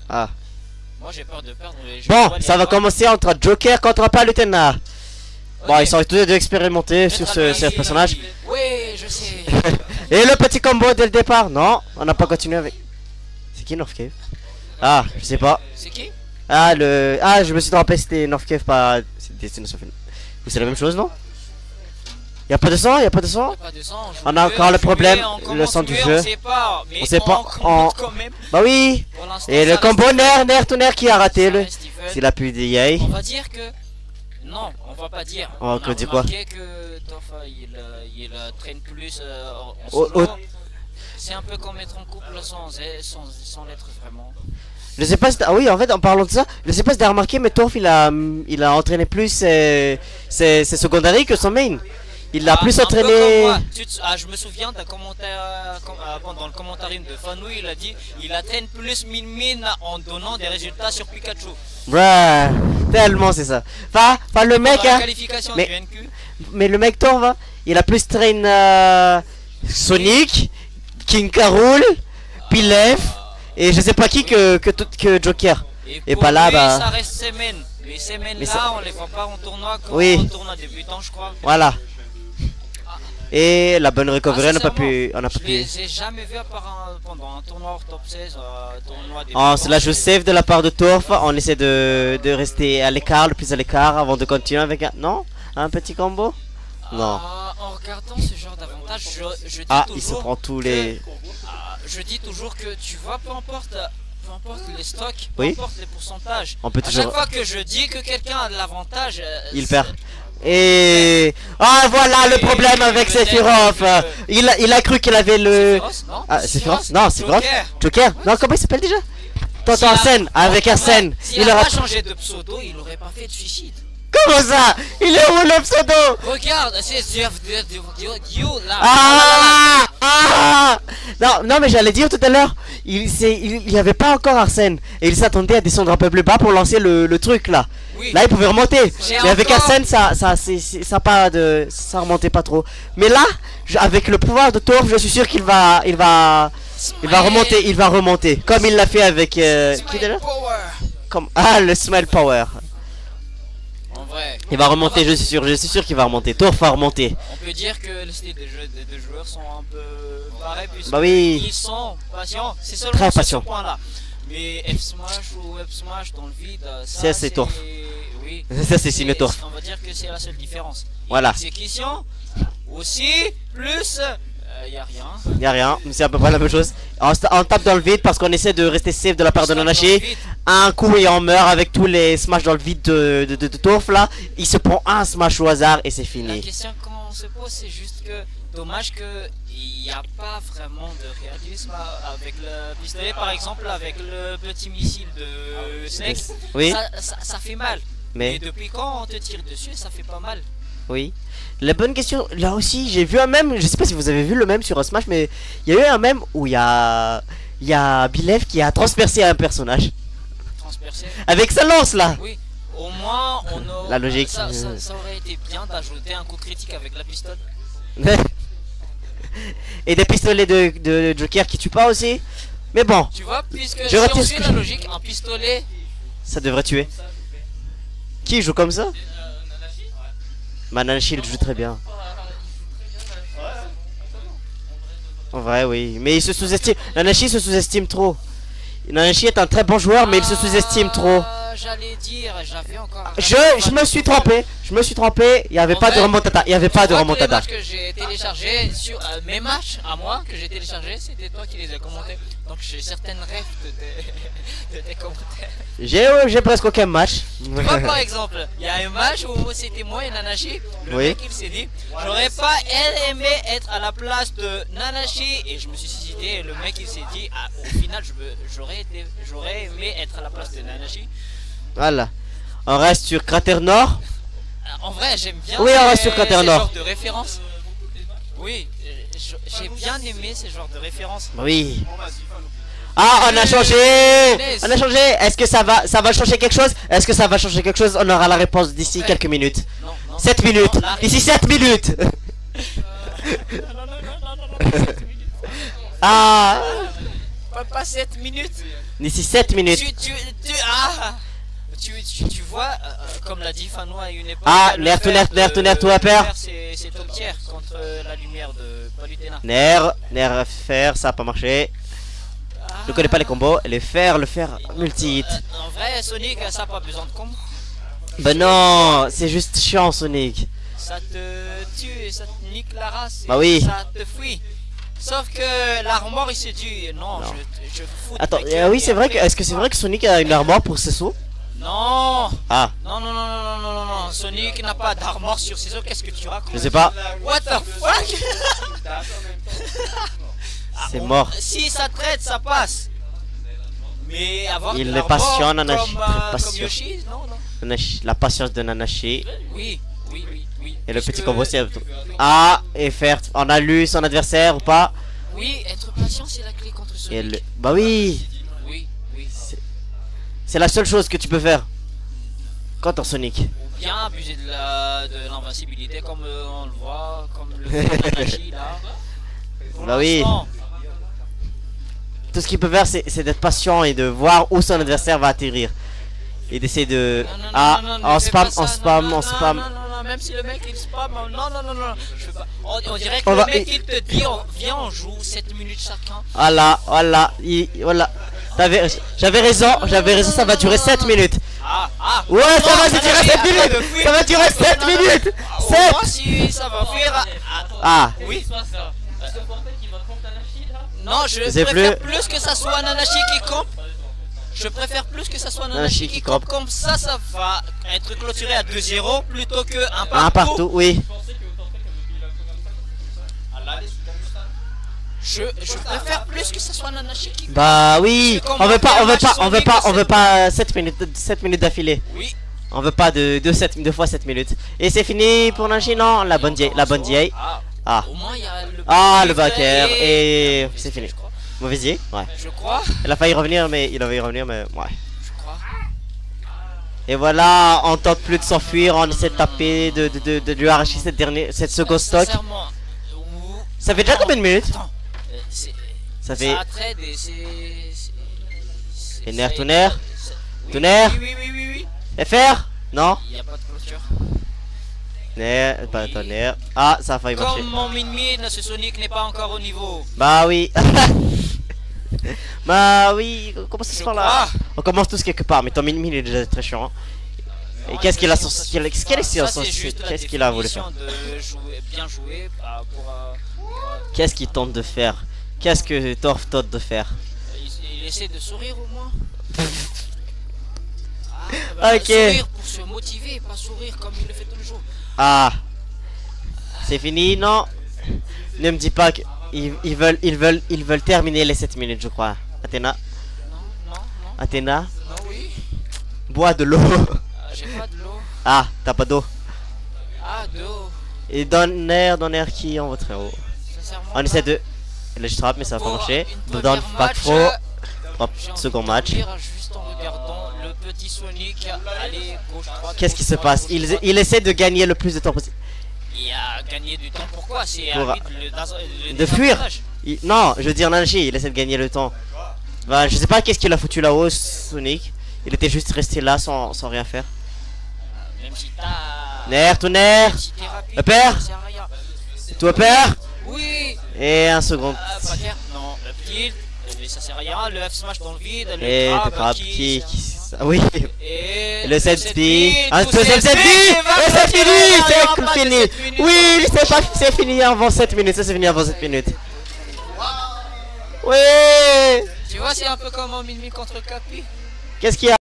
Ah. Moi j'ai peur de perdre. Bon, ça va commencer entre Joker contre Palutena. Bon, Ok. ils sont tous les deux expérimentés sur ce personnage. Oui, je sais. Et le petit combo dès le départ. Non, on n'a pas continué avec. C'est qui North Cave? Ah, je sais pas. C'est qui? Ah, je me suis trompé, c'était North Cave, pas. C'est Destination Final. Ou c'est la même chose, non? Y'a pas de sang? Y'a pas de sang? Pas de sang, On a encore le problème, le sang du jeu. On sait pas, mais On sait pas, commente quand même. Bah oui! Pour l'instant, Et le ça combo reste- Nair tout Nair qui a raté ça le. reste Stephen. S'il a pu yay. On va dire que. Non, on va pas dire. On va a dire quoi? remarqué que Torf, il traîne plus en Oh, solo. oh. C'est un peu comme être en couple sans l'être vraiment. Je sais pas si ah oui, en fait, en parlant de ça, je sais pas si t'as remarqué, mais Torf il a entraîné plus ses secondaries que son main. Il a plus un peu entraîné. comme moi. Je me souviens d'un commentaire dans le commentaire de Fanou, il a dit il atteint plus Min en donnant des résultats sur Pikachu. Bruh, tellement c'est ça. Enfin le mec, Dans la hein, qualification mais- du NQ. mais le mec Torf, hein, il a plus train Sonic, King K. Rool, Pilaf et je sais pas qui que Joker. Et pour pas là, lui, bah. ça reste semaine. Les semaines Mais là, ça- on les voit pas en tournoi comme Oui. en tournoi débutant, je crois. Voilà. Et la bonne recovery, on n'a pas pu. J'ai jamais vu à part pendant un tournoi hors top 16, tournoi débutant. En cela, je save de la part de Torf. On essaie de rester à l'écart, le plus à l'écart, avant de continuer avec un. Non? Un petit combo? Non. En regardant ce genre d'avantage, je dis Ah, toujours il se prend tous que- les. je dis toujours que tu vois, peu importe les stocks, peu Oui. importe les pourcentages. On peut À toujours. chaque fois que je dis que quelqu'un a de l'avantage, Il perd. Et. Ah, voilà le problème avec Sephiroth. Il a cru qu'il avait le. Sephiroth, non? Ah, Sephiroth? Non, Sephiroth. Joker. Joker? Non, comment il s'appelle déjà? Tonton S'il a- Arsène, avec Arsène. S'il Il a aura. pas changé de pseudo, il aurait pas fait de suicide. Comment ça? Il est où le pseudo? Regarde, c'est you là. Ah, ah. Non, mais j'allais dire tout à l'heure, il y avait pas encore Arsène et il s'attendait à descendre un peu plus bas pour lancer le truc là. Oui. Là, il pouvait remonter. J'ai Mais avec encore- Arsène, ça remontait pas trop. Mais là, avec le pouvoir de Torf, je suis sûr qu'il va remonter, comme il l'a fait avec qui déjà? Comme le Smile Power. En vrai, Il va remonter, je suis sûr qu'il va remonter. Torf va remonter. on peut dire que le style des deux joueurs sont un peu pareils puisque Bah oui. ils sont patients. C'est Très seulement sur ce patients. point-là. Mais F Smash ou Web Smash dans le vide, Ça, c'est Torf. Oui. Ça, c'est signé Torf. On va dire que c'est la seule différence. Voilà. Exécution aussi plus y a rien. Y'a rien, c'est à peu près la même chose. On tape dans le vide parce qu'on essaie de rester safe de la part de Dans le Nanashi. vide. Un coup et on meurt avec tous les smash dans le vide de Torf là. Il se prend un smash au hasard et c'est La fini. question qu'on se pose, c'est juste que dommage que il n'y a pas vraiment de réalisme avec le pistolet, par exemple, avec le petit missile de Snake. Oui, Ça fait mal. mais Et depuis quand on te tire dessus, ça fait pas mal. oui. La bonne question, là aussi j'ai vu un mème, je sais pas si vous avez vu le mème sur Smash, mais il y a eu un mème où il y a Bilev qui a transpercé un personnage. Transpercé. Avec sa lance là. Oui. Au moins, on a... La logique. Ça aurait été bien d'ajouter un coup critique avec la pistole. Et des pistolets de Joker qui tuent pas aussi. Mais bon, Tu vois, puisque Je si on retire ce suit que la je- logique, un pistolet... ça devrait tuer. Qui joue comme ça? Nanashi il joue très bien. En vrai, oui. Mais il se sous-estime. Nanashi se sous-estime trop. Nanashi est un très bon joueur, mais il se sous-estime trop. J'allais dire, j'avais encore... Je me suis trompé. Il y avait En pas de vrai, remontada. Il y avait pas de Les remontada. matchs que j'ai téléchargés sur mes matchs à moi que j'ai téléchargés, c'était toi qui les as commentés. Donc j'ai certaines rêves de tes commentaires. J'ai presque aucun match. Tu vois, par exemple, il y a un match où c'était moi et Nanashi. Le Oui. mec il s'est dit, j'aurais pas aimé être à la place de Nanashi. Et je me suis suicidé. Et le mec il s'est dit, ah, au final j'aurais aimé être à la place de Nanashi. Voilà. On reste sur Cratère Nord. En vrai, j'aime bien Oui, on reste sur Cratère ces Nord. genres de références. Oui, j'ai bien aimé ces genres de références. Oui. Ah, on a changé. On a changé. Est-ce que ça va changer quelque chose? Est-ce que ça va changer quelque chose? On aura la réponse d'ici Ouais. quelques minutes. Non, non. 7 minutes. Non, la D'ici 7 minutes. Non, Ah. pas 7 minutes. D'ici 7 minutes. Tu vois, comme l'a dit Fanois à une époque. Ah, Nair, tout à pair. C'est top tier contre la lumière de Palutena. Nair, fer, ça a pas marché. Je ne connais pas les combos. Le fer multi-hit. En vrai, Sonic, ça a pas besoin de combo. Bah non, c'est juste chiant, Sonic. Ça te tue, ça te nique la race. Bah oui. Ça te fuit. Sauf que l'armor il s'est dit non. Je fous. Attends, oui, c'est vrai que. Est-ce que c'est vrai que Sonic a une armor pour ses sauts? Non. Ah. Non. Sonic n'a pas d'armor sur ses os. Qu'est-ce que tu racontes? Je sais pas. What the fuck? C'est mort. Si ça traite, ça passe. Mais avoir Il de est patient, l'armor Nanashi. comme Patient. Yoshi, non. Nanashi, la patience de Nanashi. Oui. Et le petit combo, c'est. Ah, et faire. On a lu son adversaire ou pas? Oui, être patient, c'est la clé contre Sonic. Bah oui. Oui. C'est la seule chose que tu peux faire contre Sonic. Ou bien abuser de l'invincibilité comme on le voit, comme le fait Nanashi là. Bah oui. Tout ce qu'il peut faire, c'est d'être patient et de voir où son adversaire va atterrir. Et d'essayer de. On spam. Non, même si le mec il spam, non. Je fais pas. On dirait que le mec il te dit, viens, on joue 7 minutes chacun. Voilà. J'avais raison, ça va durer 7 minutes. Ouais, ça va durer 7 minutes. Ça va durer 7 minutes. 7. Si ça va faire. Ah. Oui. Non, je préfère plus que ça soit Nanashi qui campe. Je préfère plus que ça soit Nanashi qui campe. Comme ça va être clôturé à 2-0 plutôt que un partout. Un partout, oui. Je préfère plus que ça soit Nanashi qui campe. Bah oui. On veut pas 7 minutes d'affilée. Oui. On veut pas de 2 fois 7 minutes. Et c'est fini pour Nanashi, non? La bonne DA. Ah. Au moins, il y a le backer et c'est fini. Mauvais dié, ouais. Je crois. Il a failli revenir, mais ouais. Je crois. Et voilà, on tente plus de s'enfuir, on essaie de taper, de lui arracher cette seconde stock. Ça fait déjà combien de minutes? Ça fait. Et Nair, tout Nair. Oui. FR? Non? Il n'y a pas de clôture. Nair, pas Nair. Ah, ça a failli marcher. Comme mon min, ce Sonic n'est pas encore au niveau. Bah oui. Bah oui, on commence ce là. On commence tous quelque part, mais ton min il est déjà très chiant. Et qu'est-ce qu'il a qu'est-ce qu'il a voulu faire? Bien joué Qu'est-ce qu'il tente de faire? Qu'est-ce que Torf tente de faire? Il essaie de sourire au moins. Ok. Sourire pour se motiver, pas sourire comme il le fait tous les jours. Ah. C'est fini, non? Ne me dis pas que ils veulent terminer les 7 minutes, je crois. Athéna. Non. Athéna. Non, oui. Bois de l'eau. J'ai pas de l'eau. Ah, t'as pas d'eau. Ah, d'eau. Et donne air qui en votre héros. On essaie de. Là je trappe mais ça va pas marcher. Dans back throw. Second match. Juste en regardant le petit Sonic aller gauche droite. Qu'est-ce qui se passe? Il essaie de gagner le plus de temps possible. Il a gagné du temps, pourquoi? C'est de fuir. Non, je veux dire Nanashi, il essaie de gagner le temps. Bah, je sais pas qu'est-ce qu'il a foutu là-haut, Sonic. Il était juste resté là sans rien faire. Même si t'as. Nair, tout Nair. Père. Toi père. Oui. Et un second. Non, le petit. Ça sert à rien, le F smash dans le vide. Et le crabe qui. Oui. Et le 7-speed. Un deuxième 7-speed. Et c'est fini. Oui, c'est fini avant 7 minutes. Ça c'est fini avant 7 minutes. Oui. Tu vois, c'est un peu comme en Min contre Capi. Qu'est-ce qu'il y a?